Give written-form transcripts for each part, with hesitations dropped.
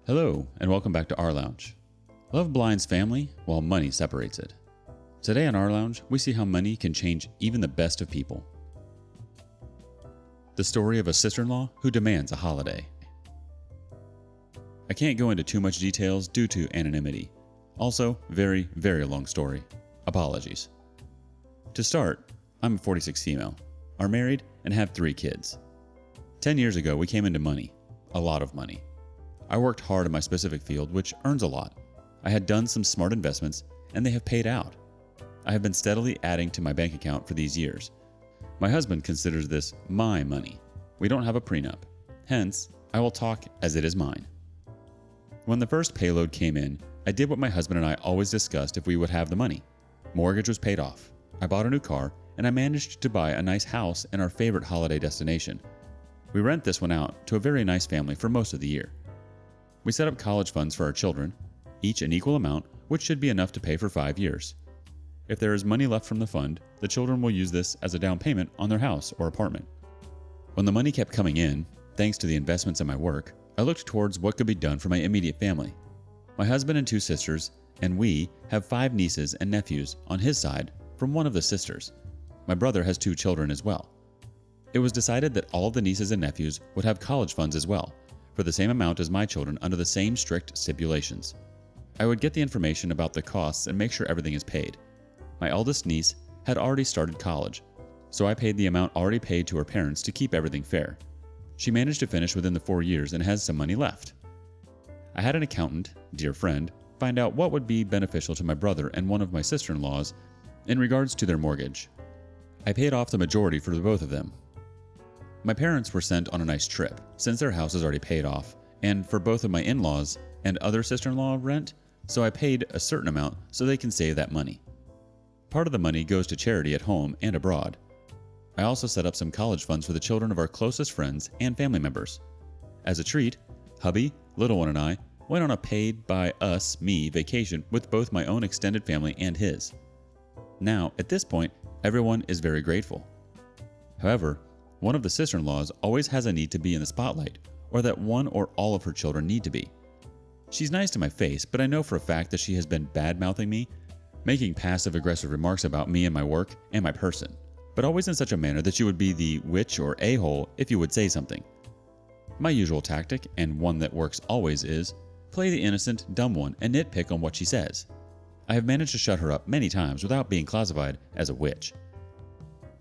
Hello, and welcome back to rLounge. Love blinds family while money separates it. Today on rLounge, we see how money can change even the best of people. The story of a sister-in-law who demands a holiday. I can't go into too much details due to anonymity. Also, very, very long story. Apologies. To start, I'm a 46 female, are married, and have 3 kids. 10 years ago, we came into money. A lot of money. I worked hard in my specific field, which earns a lot. I had done some smart investments, and they have paid out. I have been steadily adding to my bank account for these years. My husband considers this my money. We don't have a prenup. Hence, I will talk as it is mine. When the first payload came in, I did what my husband and I always discussed if we would have the money. Mortgage was paid off. I bought a new car, and I managed to buy a nice house in our favorite holiday destination. We rent this one out to a very nice family for most of the year. We set up college funds for our children, each an equal amount, which should be enough to pay for 5 years. If there is money left from the fund, the children will use this as a down payment on their house or apartment. When the money kept coming in, thanks to the investments in my work, I looked towards what could be done for my immediate family. My husband and 2 sisters, and we have 5 nieces and nephews on his side from one of the sisters. My brother has 2 children as well. It was decided that all of the nieces and nephews would have college funds as well, for the same amount as my children under the same strict stipulations. I would get the information about the costs and make sure everything is paid. My eldest niece had already started college, so I paid the amount already paid to her parents to keep everything fair. She managed to finish within the 4 years and has some money left. I had an accountant, dear friend, find out what would be beneficial to my brother and one of my sister-in-laws in regards to their mortgage. I paid off the majority for the both of them. My parents were sent on a nice trip, since their house is already paid off, and for both of my in-laws and other sister-in-law rent, so I paid a certain amount so they can save that money. Part of the money goes to charity at home and abroad. I also set up some college funds for the children of our closest friends and family members. As a treat, hubby, little one, and I went on a paid-by-us-me vacation with both my own extended family and his. Now, at this point, everyone is very grateful. However, one of the sister-in-laws always has a need to be in the spotlight, or that one or all of her children need to be. She's nice to my face, but I know for a fact that she has been bad-mouthing me, making passive-aggressive remarks about me and my work and my person, but always in such a manner that you would be the witch or a-hole if you would say something. My usual tactic, and one that works always, is play the innocent, dumb one and nitpick on what she says. I have managed to shut her up many times without being classified as a witch.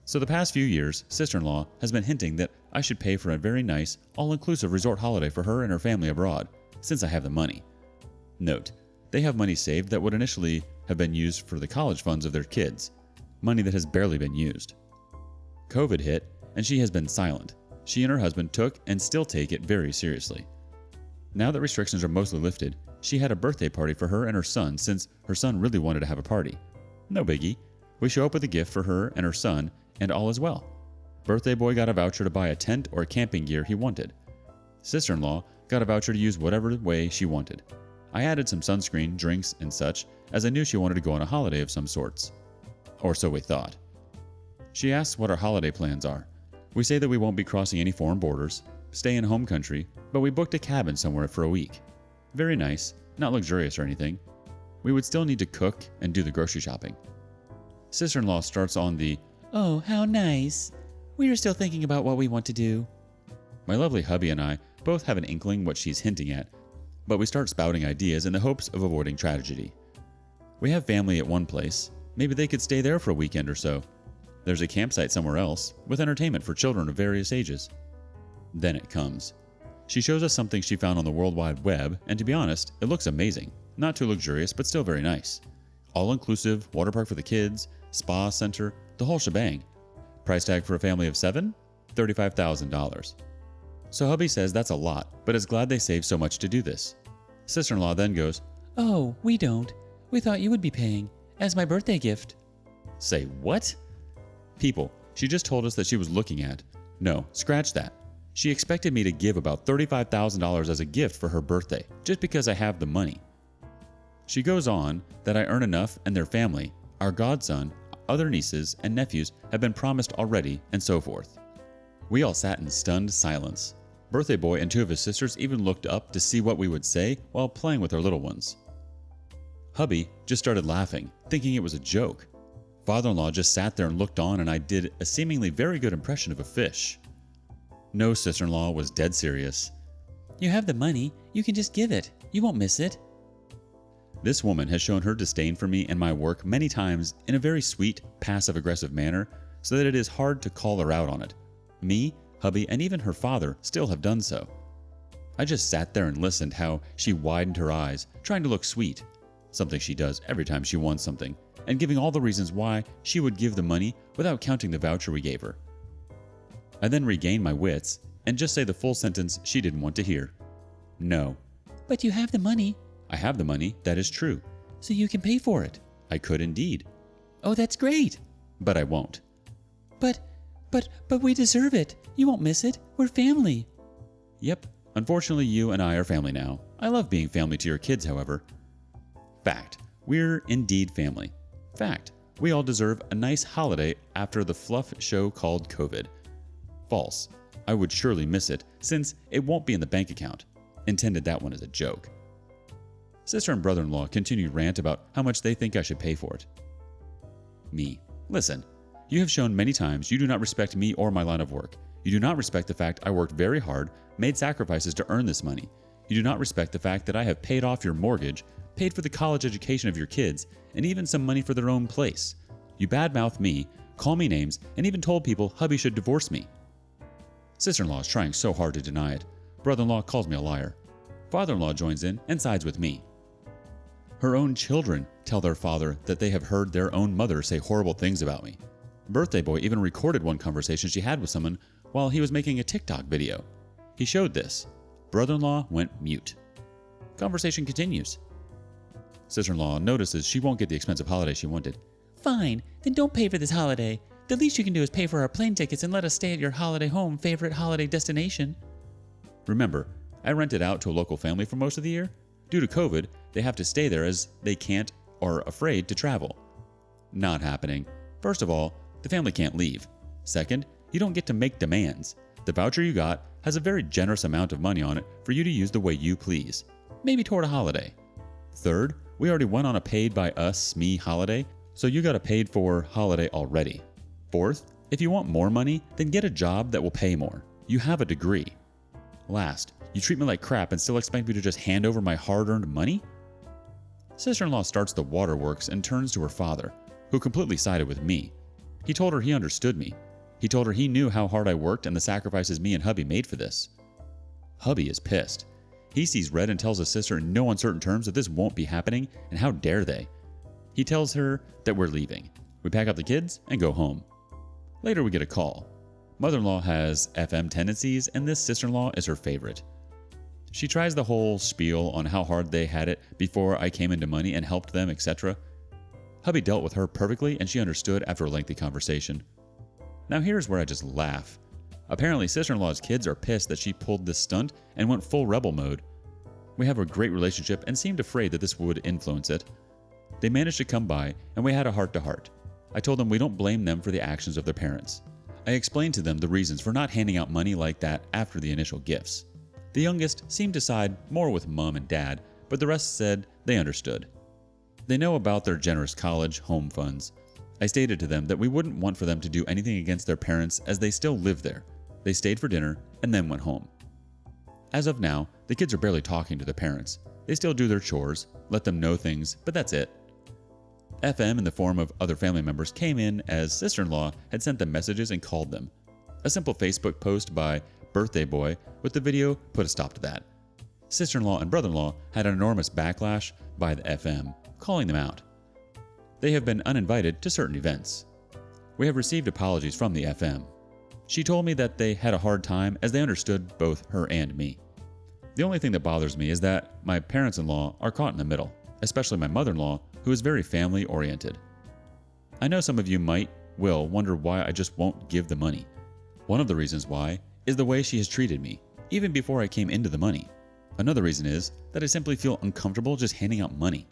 So the past few years, sister-in-law has been hinting that I should pay for a very nice, all-inclusive resort holiday for her and her family abroad, since I have the money. Note, they have money saved that would initially have been used for the college funds of their kids, money that has barely been used. COVID hit, and she has been silent. She and her husband took and still take it very seriously. Now that restrictions are mostly lifted, she had a birthday party for her and her son since her son really wanted to have a party. No biggie. We show up with a gift for her and her son, and all is well. Birthday boy got a voucher to buy a tent or camping gear he wanted. Sister-in-law got a voucher to use whatever way she wanted. I added some sunscreen, drinks, and such, as I knew she wanted to go on a holiday of some sorts. Or so we thought. She asks what our holiday plans are. We say that we won't be crossing any foreign borders, stay in home country, but we booked a cabin somewhere for a week. Very nice, not luxurious or anything. We would still need to cook and do the grocery shopping. Sister-in-law starts on the, "Oh, how nice. We are still thinking about what we want to do." My lovely hubby and I both have an inkling what she's hinting at, but we start spouting ideas in the hopes of avoiding tragedy. We have family at one place. Maybe they could stay there for a weekend or so. There's a campsite somewhere else, with entertainment for children of various ages. Then it comes. She shows us something she found on the World Wide Web, and to be honest, it looks amazing. Not too luxurious, but still very nice. All-inclusive, water park for the kids, spa center, the whole shebang. Price tag for a family of 7? $35,000. So hubby says that's a lot, but is glad they saved so much to do this. Sister-in-law then goes, "Oh, we don't. We thought you would be paying, as my birthday gift." Say what? People, she just told us that she was looking at. No, scratch that. She expected me to give about $35,000 as a gift for her birthday, just because I have the money. She goes on that I earn enough and their family, our godson, other nieces and nephews have been promised already, and so forth. We all sat in stunned silence. Birthday boy and 2 of his sisters even looked up to see what we would say while playing with our little ones. Hubby just started laughing, thinking it was a joke. Father-in-law just sat there and looked on, and I did a seemingly very good impression of a fish. No sister-in-law was dead serious. "You have the money, you can just give it. You won't miss it." This woman has shown her disdain for me and my work many times in a very sweet, passive-aggressive manner, so that it is hard to call her out on it. Me, hubby, and even her father still have done so. I just sat there and listened how she widened her eyes, trying to look sweet, something she does every time she wants something, and giving all the reasons why she would give the money without counting the voucher we gave her. I then regained my wits and just say the full sentence she didn't want to hear. "No." "But you have the money." "I have the money, that is true." "So you can pay for it." "I could indeed." "Oh, that's great." "But I won't." But we deserve it. You won't miss it. We're family." "Yep, unfortunately you and I are family now. I love being family to your kids, however." Fact, we're indeed family. Fact, we all deserve a nice holiday after the fluff show called COVID. False, I would surely miss it since it won't be in the bank account. Intended that one as a joke. Sister and brother-in-law continue to rant about how much they think I should pay for it. Me, listen, you have shown many times you do not respect me or my line of work. You do not respect the fact I worked very hard, made sacrifices to earn this money. You do not respect the fact that I have paid off your mortgage, paid for the college education of your kids, and even some money for their own place. You badmouth me, call me names, and even told people hubby should divorce me. Sister-in-law is trying so hard to deny it. Brother-in-law calls me a liar. Father-in-law joins in and sides with me. Her own children tell their father that they have heard their own mother say horrible things about me. Birthday boy even recorded one conversation she had with someone while he was making a TikTok video. He showed this. Brother-in-law went mute. Conversation continues. Sister-in-law notices she won't get the expensive holiday she wanted. "Fine, then don't pay for this holiday. The least you can do is pay for our plane tickets and let us stay at your holiday home favorite holiday destination." Remember, I rented out to a local family for most of the year. Due to COVID, they have to stay there as they can't or are afraid to travel. Not happening. First of all, the family can't leave. Second, you don't get to make demands. The voucher you got has a very generous amount of money on it for you to use the way you please, maybe toward a holiday. Third, we already went on a paid by us, me holiday, so you got a paid for holiday already. Fourth, if you want more money, then get a job that will pay more. You have a degree. Last, you treat me like crap and still expect me to just hand over my hard-earned money? Sister-in-law starts the waterworks and turns to her father, who completely sided with me. He told her he understood me. He told her he knew how hard I worked and the sacrifices me and hubby made for this. Hubby is pissed. He sees red and tells his sister in no uncertain terms that this won't be happening, and how dare they. He tells her that we're leaving. We pack up the kids and go home. Later we get a call. Mother-in-law has FM tendencies, and this sister-in-law is her favorite. She tries the whole spiel on how hard they had it before I came into money and helped them, etc. Hubby dealt with her perfectly, and she understood after a lengthy conversation. Now here's where I just laugh. Apparently sister-in-law's kids are pissed that she pulled this stunt and went full rebel mode. We have a great relationship and seemed afraid that this would influence it. They managed to come by, and we had a heart-to-heart. I told them we don't blame them for the actions of their parents. I explained to them the reasons for not handing out money like that after the initial gifts. The youngest seemed to side more with mom and dad, but the rest said they understood. They know about their generous college home funds. I stated to them that we wouldn't want for them to do anything against their parents as they still live there. They stayed for dinner and then went home. As of now, the kids are barely talking to their parents. They still do their chores, let them know things, but that's it. FM in the form of other family members came in as sister-in-law had sent them messages and called them. A simple Facebook post by Birthday Boy with the video put a stop to that. Sister-in-law and brother-in-law had an enormous backlash by the FM, calling them out. They have been uninvited to certain events. We have received apologies from the FM. She told me that they had a hard time as they understood both her and me. The only thing that bothers me is that my parents-in-law are caught in the middle, especially my mother-in-law, who is very family-oriented. I know some of you will wonder why I just won't give the money. One of the reasons why is the way she has treated me, even before I came into the money. Another reason is that I simply feel uncomfortable just handing out money.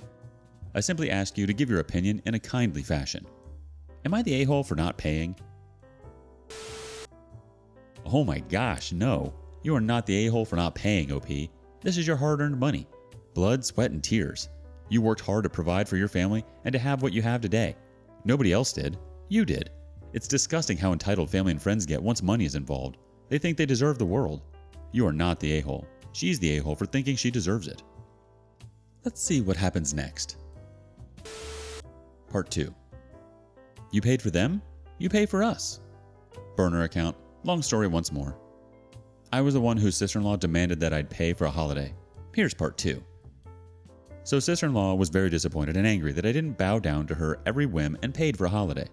I simply ask you to give your opinion in a kindly fashion. Am I the a-hole for not paying? Oh my gosh, no. You are not the a-hole for not paying, OP. This is your hard-earned money. Blood, sweat, and tears. You worked hard to provide for your family and to have what you have today. Nobody else did. You did. It's disgusting how entitled family and friends get once money is involved. They think they deserve the world. You are not the a-hole. She's the a-hole for thinking she deserves it. Let's see what happens next. Part 2. You paid for them? You pay for us. Burner account. Long story once more. I was the one whose sister-in-law demanded that I'd pay for a holiday. Here's part 2. So sister-in-law was very disappointed and angry that I didn't bow down to her every whim and paid for a holiday.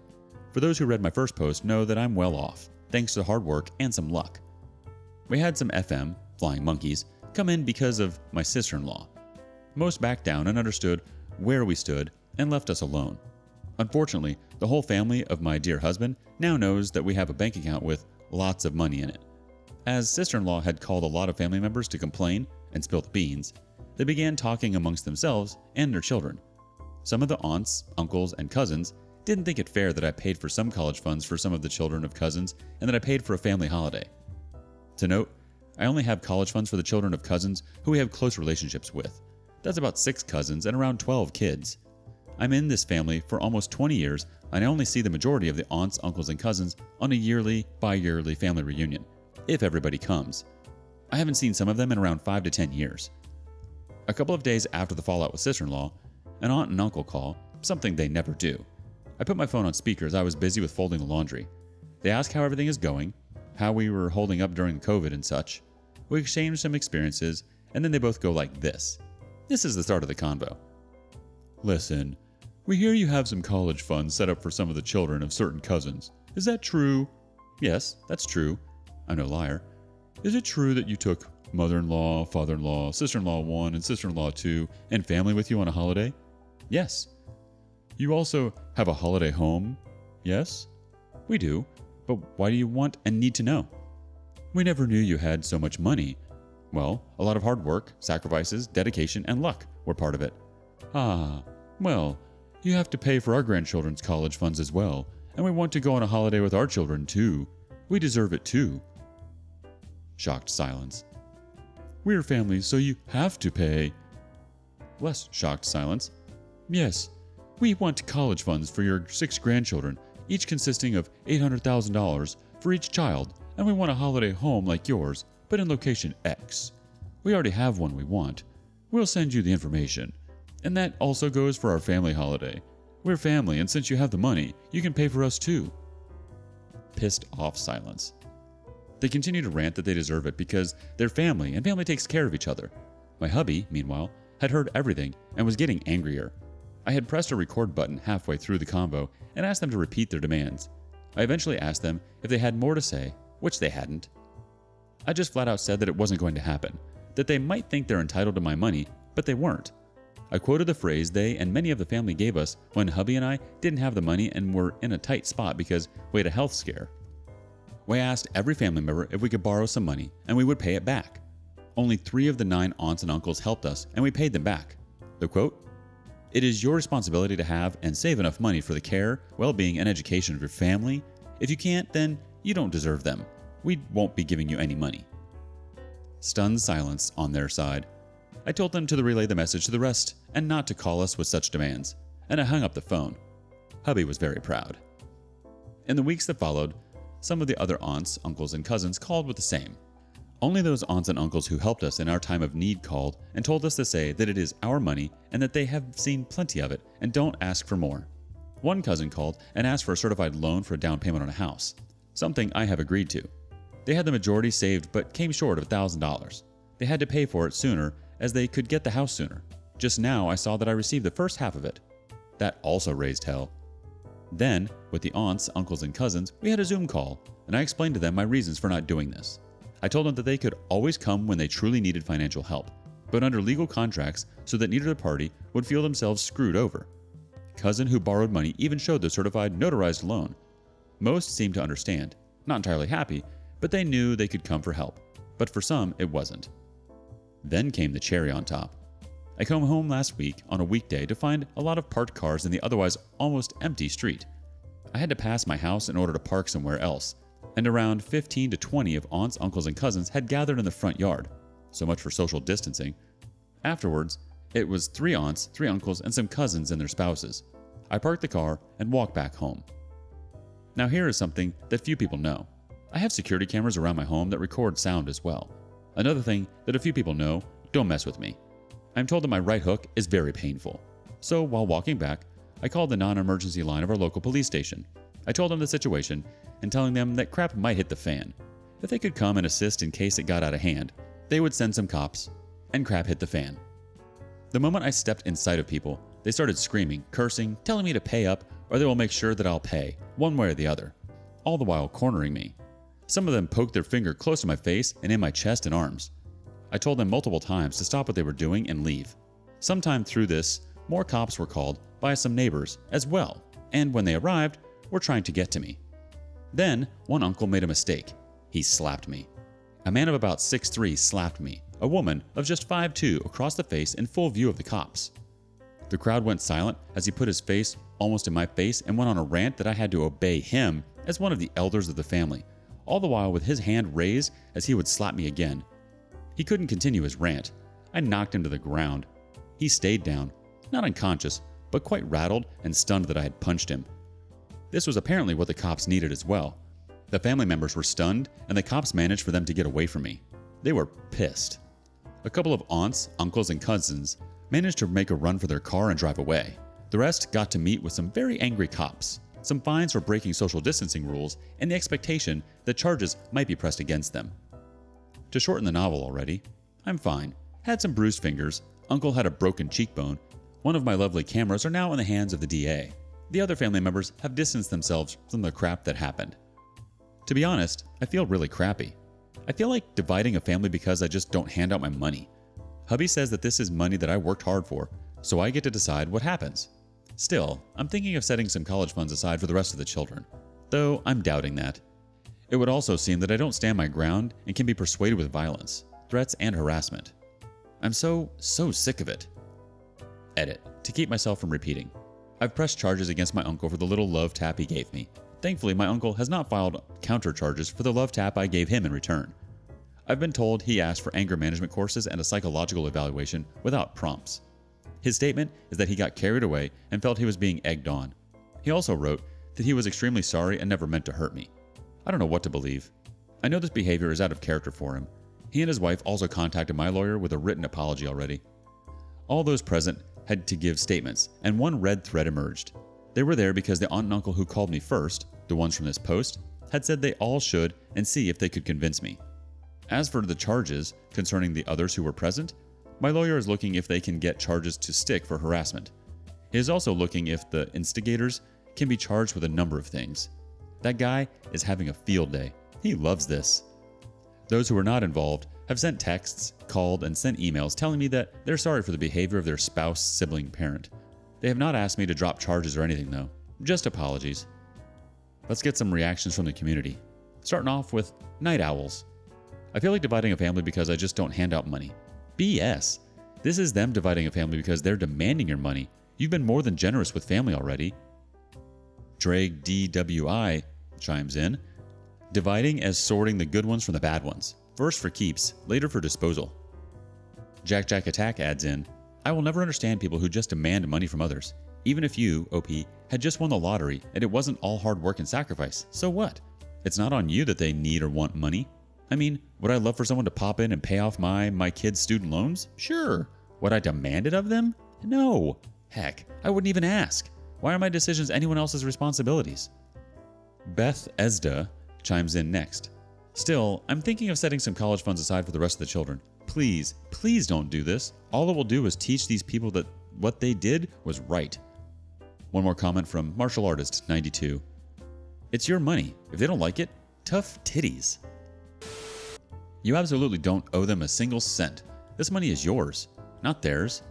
For those who read my first post know that I'm well off, thanks to hard work and some luck. We had some FM, flying monkeys, come in because of my sister-in-law. Most backed down and understood where we stood and left us alone. Unfortunately, the whole family of my dear husband now knows that we have a bank account with lots of money in it. As sister-in-law had called a lot of family members to complain and spill the beans, they began talking amongst themselves and their children. Some of the aunts, uncles, and cousins didn't think it fair that I paid for some college funds for some of the children of cousins and that I paid for a family holiday. To note, I only have college funds for the children of cousins who we have close relationships with. That's about 6 cousins and around 12 kids. I'm in this family for almost 20 years and I only see the majority of the aunts, uncles, and cousins on a yearly, bi-yearly family reunion, if everybody comes. I haven't seen some of them in around 5 to 10 years. A couple of days after the fallout with sister-in-law, an aunt and uncle call, something they never do. I put my phone on speaker as I was busy with folding the laundry. They ask how everything is going, how we were holding up during COVID and such. We exchange some experiences, and then they both go like this. This is the start of the convo. Listen, we hear you have some college funds set up for some of the children of certain cousins. Is that true? Yes, that's true. I'm no liar. Is it true that you took mother-in-law, father-in-law, sister-in-law 1 and sister-in-law 2 and family with you on a holiday? Yes. You also have a holiday home? Yes. We do, but why do you want and need to know? We never knew you had so much money. Well, a lot of hard work, sacrifices, dedication, and luck were part of it. Ah, well, you have to pay for our grandchildren's college funds as well, and we want to go on a holiday with our children too. We deserve it too. Shocked silence. We're family, so you have to pay. Less shocked silence. Yes, we want college funds for your 6 grandchildren, each consisting of $800,000 for each child, and we want a holiday home like yours, but in location X. We already have one we want. We'll send you the information. And that also goes for our family holiday. We're family, and since you have the money, you can pay for us too. Pissed off silence. They continue to rant that they deserve it because they're family and family takes care of each other. My hubby, meanwhile, had heard everything and was getting angrier. I had pressed a record button halfway through the convo and asked them to repeat their demands. I eventually asked them if they had more to say, which they hadn't. I just flat out said that it wasn't going to happen, that they might think they're entitled to my money, but they weren't. I quoted the phrase they and many of the family gave us when hubby and I didn't have the money and were in a tight spot because we had a health scare. We asked every family member if we could borrow some money and we would pay it back. Only 3 of the 9 aunts and uncles helped us and we paid them back. The quote, "It is your responsibility to have and save enough money for the care, well-being, and education of your family. If you can't, then you don't deserve them. We won't be giving you any money." Stunned silence on their side. I told them to relay the message to the rest and not to call us with such demands, and I hung up the phone. Hubby was very proud. In the weeks that followed, some of the other aunts, uncles, and cousins called with the same. Only those aunts and uncles who helped us in our time of need called and told us to say that it is our money and that they have seen plenty of it and don't ask for more. One cousin called and asked for a certified loan for a down payment on a house, something I have agreed to. They had the majority saved but came short of $1,000. They had to pay for it sooner as they could get the house sooner. Just now I saw that I received the first half of it. That also raised hell. Then, with the aunts, uncles, and cousins, we had a Zoom call, and I explained to them my reasons for not doing this. I told them that they could always come when they truly needed financial help, but under legal contracts so that neither party would feel themselves screwed over. Cousin who borrowed money even showed the certified notarized loan. Most seemed to understand, not entirely happy, but they knew they could come for help. But for some, it wasn't. Then came the cherry on top. I came home last week on a weekday to find a lot of parked cars in the otherwise almost empty street. I had to pass my house in order to park somewhere else, and around 15 to 20 of aunts, uncles, and cousins had gathered in the front yard. So much for social distancing. Afterwards, it was 3 aunts, 3 uncles, and some cousins and their spouses. I parked the car and walked back home. Now here is something that few people know. I have security cameras around my home that record sound as well. Another thing that a few people know, don't mess with me. I'm told that my right hook is very painful. So while walking back, I called the non-emergency line of our local police station. I told them the situation and telling them that crap might hit the fan. If they could come and assist in case it got out of hand, they would send some cops, and crap hit the fan. The moment I stepped in sight of people, they started screaming, cursing, telling me to pay up or they will make sure that I'll pay, one way or the other, all the while cornering me. Some of them poked their finger close to my face and in my chest and arms. I told them multiple times to stop what they were doing and leave. Sometime through this, more cops were called by some neighbors as well, and when they arrived, were trying to get to me. Then, one uncle made a mistake. He slapped me. A man of about 6'3" slapped me, a woman of just 5'2" across the face in full view of the cops. The crowd went silent as he put his face almost in my face and went on a rant that I had to obey him as one of the elders of the family, all the while with his hand raised as he would slap me again. He couldn't continue his rant. I knocked him to the ground. He stayed down, not unconscious, but quite rattled and stunned that I had punched him. This was apparently what the cops needed as well. The family members were stunned, and the cops managed for them to get away from me. They were pissed. A couple of aunts, uncles, and cousins managed to make a run for their car and drive away. The rest got to meet with some very angry cops, some fines for breaking social distancing rules, and the expectation that charges might be pressed against them. To shorten the novel already, I'm fine. Had some bruised fingers, uncle had a broken cheekbone, one of my lovely cameras are now in the hands of the DA. The other family members have distanced themselves from the crap that happened. To be honest, I feel really crappy. I feel like dividing a family because I just don't hand out my money. Hubby says that this is money that I worked hard for, so I get to decide what happens. Still, I'm thinking of setting some college funds aside for the rest of the children, though I'm doubting that. It would also seem that I don't stand my ground and can be persuaded with violence, threats, and harassment. I'm so sick of it. Edit, to keep myself from repeating. I've pressed charges against my uncle for the little love tap he gave me. Thankfully, my uncle has not filed counter charges for the love tap I gave him in return. I've been told he asked for anger management courses and a psychological evaluation without prompts. His statement is that he got carried away and felt he was being egged on. He also wrote that he was extremely sorry and never meant to hurt me. I don't know what to believe. I know this behavior is out of character for him. He and his wife also contacted my lawyer with a written apology already. All those present had to give statements, and one red thread emerged. They were there because the aunt and uncle who called me first, the ones from this post, had said they all should and see if they could convince me. As for the charges concerning the others who were present, my lawyer is looking if they can get charges to stick for harassment. He is also looking if the instigators can be charged with a number of things. That guy is having a field day. He loves this. Those who were not involved have sent texts, called, and sent emails telling me that they're sorry for the behavior of their spouse, sibling, parent. They have not asked me to drop charges or anything though, just apologies. Let's get some reactions from the community. Starting off with Night Owls. I feel like dividing a family because I just don't hand out money. BS. This is them dividing a family because they're demanding your money. You've been more than generous with family already. Drake DWI chimes in. Dividing as sorting the good ones from the bad ones. First for keeps, later for disposal. Jack Attack adds in, I will never understand people who just demand money from others. Even if you, OP, had just won the lottery and it wasn't all hard work and sacrifice, so what? It's not on you that they need or want money. I mean, would I love for someone to pop in and pay off my kids' student loans? Sure. Would I demand it of them? No. Heck, I wouldn't even ask. Why are my decisions anyone else's responsibilities? Beth Esda chimes in next. Still, I'm thinking of setting some college funds aside for the rest of the children. Please don't do this. All it will do is teach these people that what they did was right. One more comment from Martial Artist 92. It's your money. If they don't like it, tough titties. You absolutely don't owe them a single cent. This money is yours, not theirs.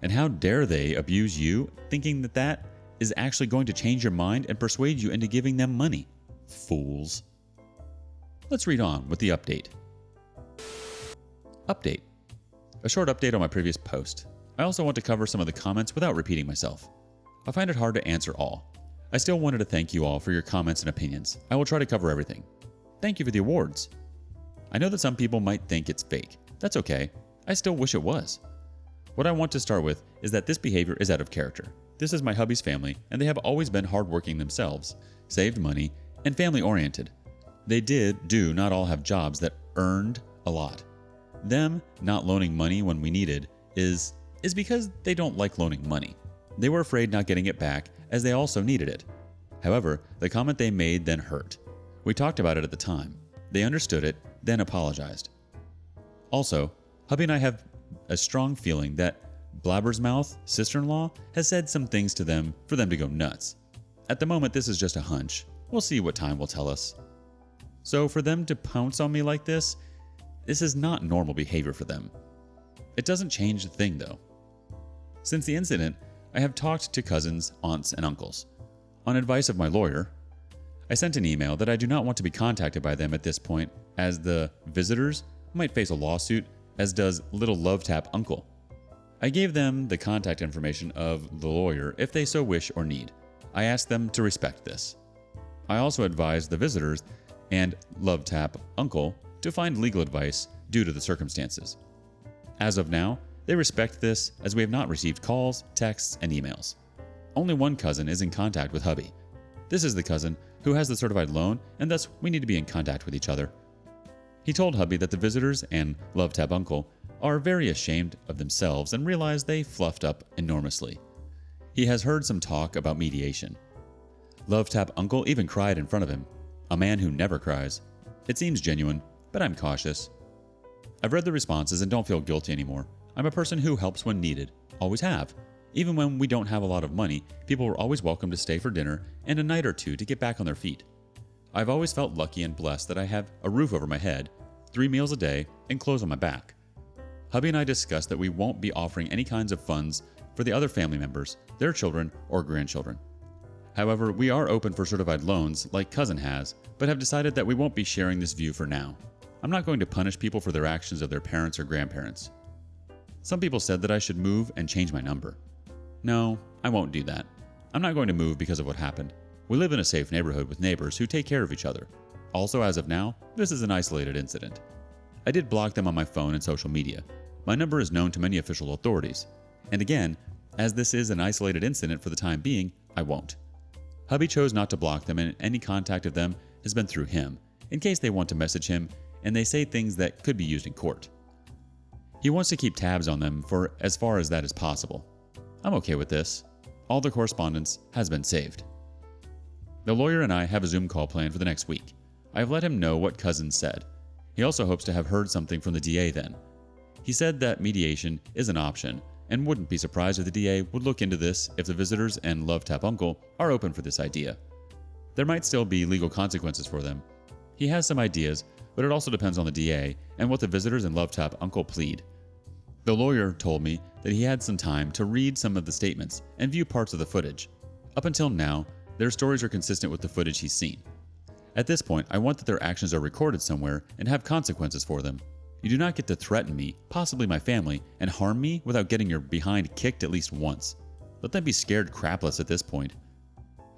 And how dare they abuse you thinking that that is actually going to change your mind and persuade you into giving them money? Fools. Let's read on with the update. Update. A short update on my previous post. I also want to cover some of the comments without repeating myself. I find it hard to answer all. I still wanted to thank you all for your comments and opinions. I will try to cover everything. Thank you for the awards. I know that some people might think it's fake. That's okay. I still wish it was. What I want to start with is that this behavior is out of character. This is my hubby's family, and they have always been hardworking themselves, saved money, and family-oriented. They do not all have jobs that earned a lot. Them not loaning money when we needed is because they don't like loaning money. They were afraid not getting it back as they also needed it. However, the comment they made then hurt. We talked about it at the time. They understood it, then apologized. Also, hubby and I have a strong feeling that Blabbermouth, sister-in-law, has said some things to them for them to go nuts. At the moment, this is just a hunch. We'll see what time will tell us. So for them to pounce on me like this is not normal behavior for them. It doesn't change the thing though. Since the incident, I have talked to cousins, aunts, and uncles. On advice of my lawyer, I sent an email that I do not want to be contacted by them at this point, as the visitors might face a lawsuit, as does little love tap uncle. I gave them the contact information of the lawyer if they so wish or need. I asked them to respect this. I also advised the visitors and love tap uncle to find legal advice due to the circumstances. As of now, they respect this as we have not received calls, texts, and emails. Only one cousin is in contact with hubby. This is the cousin who has the certified loan, and thus we need to be in contact with each other. He told hubby that the visitors and love tap uncle are very ashamed of themselves and realize they fluffed up enormously. He has heard some talk about mediation. Love tap uncle even cried in front of him, a man who never cries. It seems genuine, but I'm cautious. I've read the responses and don't feel guilty anymore. I'm a person who helps when needed, always have. Even when we don't have a lot of money, people are always welcome to stay for dinner and a night or two to get back on their feet. I've always felt lucky and blessed that I have a roof over my head, 3 meals a day, and clothes on my back. Hubby and I discussed that we won't be offering any kinds of funds for the other family members, their children, or grandchildren. However, we are open for certified loans like cousin has, but have decided that we won't be sharing this view for now. I'm not going to punish people for their actions of their parents or grandparents. Some people said that I should move and change my number. No, I won't do that. I'm not going to move because of what happened. We live in a safe neighborhood with neighbors who take care of each other. Also, as of now, this is an isolated incident. I did block them on my phone and social media. My number is known to many official authorities. And again, as this is an isolated incident for the time being, I won't. Hubby chose not to block them, and any contact of them has been through him, in case they want to message him and they say things that could be used in court. He wants to keep tabs on them for as far as that is possible. I'm okay with this. All the correspondence has been saved. The lawyer and I have a Zoom call planned for the next week. I have let him know what cousin said. He also hopes to have heard something from the DA then. He said that mediation is an option and wouldn't be surprised if the DA would look into this if the visitors and love tap uncle are open for this idea. There might still be legal consequences for them. He has some ideas, but it also depends on the DA and what the visitors and love tap uncle plead. The lawyer told me that he had some time to read some of the statements and view parts of the footage. Up until now, their stories are consistent with the footage he's seen. At this point, I want that their actions are recorded somewhere and have consequences for them. You do not get to threaten me, possibly my family, and harm me without getting your behind kicked at least once. Let them be scared crapless at this point.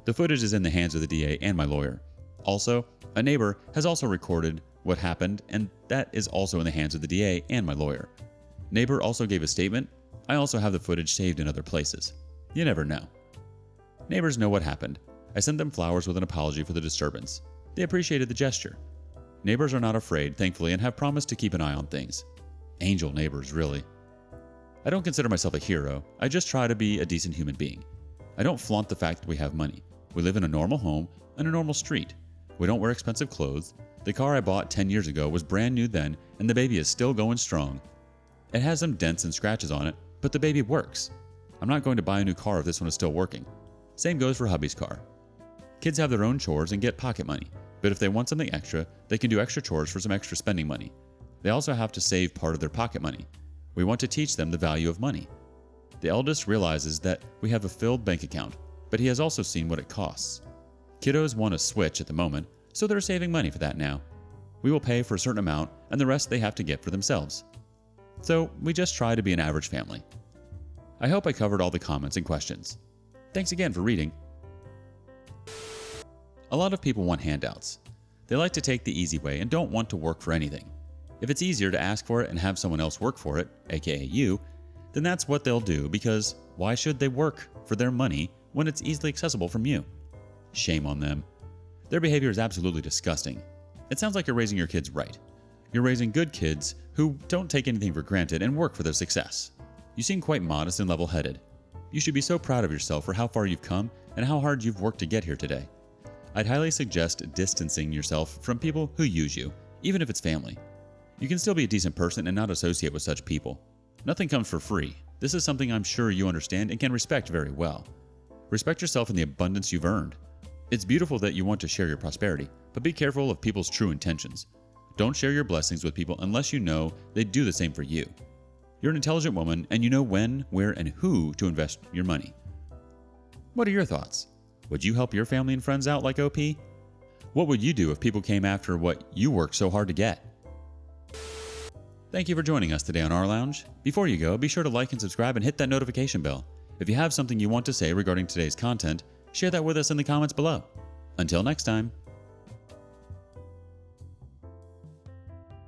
The footage is in the hands of the DA and my lawyer. Also, a neighbor has also recorded what happened, and that is also in the hands of the DA and my lawyer. Neighbor also gave a statement. I also have the footage saved in other places. You never know. Neighbors know what happened. I sent them flowers with an apology for the disturbance. They appreciated the gesture. Neighbors are not afraid, thankfully, and have promised to keep an eye on things. Angel neighbors, really. I don't consider myself a hero. I just try to be a decent human being. I don't flaunt the fact that we have money. We live in a normal home on a normal street. We don't wear expensive clothes. The car I bought 10 years ago was brand new then, and the baby is still going strong. It has some dents and scratches on it, but the baby works. I'm not going to buy a new car if this one is still working. Same goes for hubby's car. Kids have their own chores and get pocket money, but if they want something extra, they can do extra chores for some extra spending money. They also have to save part of their pocket money. We want to teach them the value of money. The eldest realizes that we have a filled bank account, but he has also seen what it costs. Kiddos want a Switch at the moment, so they're saving money for that now. We will pay for a certain amount, and the rest they have to get for themselves. So we just try to be an average family. I hope I covered all the comments and questions. Thanks again for reading. A lot of people want handouts. They like to take the easy way and don't want to work for anything. If it's easier to ask for it and have someone else work for it, aka you, then that's what they'll do, because why should they work for their money when it's easily accessible from you? Shame on them. Their behavior is absolutely disgusting. It sounds like you're raising your kids right. You're raising good kids who don't take anything for granted and work for their success. You seem quite modest and level-headed. You should be so proud of yourself for how far you've come and how hard you've worked to get here today. I'd highly suggest distancing yourself from people who use you, even if it's family. You can still be a decent person and not associate with such people. Nothing comes for free. This is something I'm sure you understand and can respect very well. Respect yourself in the abundance you've earned. It's beautiful that you want to share your prosperity, but be careful of people's true intentions. Don't share your blessings with people unless you know they'd do the same for you. You're an intelligent woman and you know when, where, and who to invest your money. What are your thoughts? Would you help your family and friends out like OP? What would you do if people came after what you worked so hard to get? Thank you for joining us today on rLounge. Before you go, be sure to like and subscribe and hit that notification bell. If you have something you want to say regarding today's content, share that with us in the comments below. Until next time.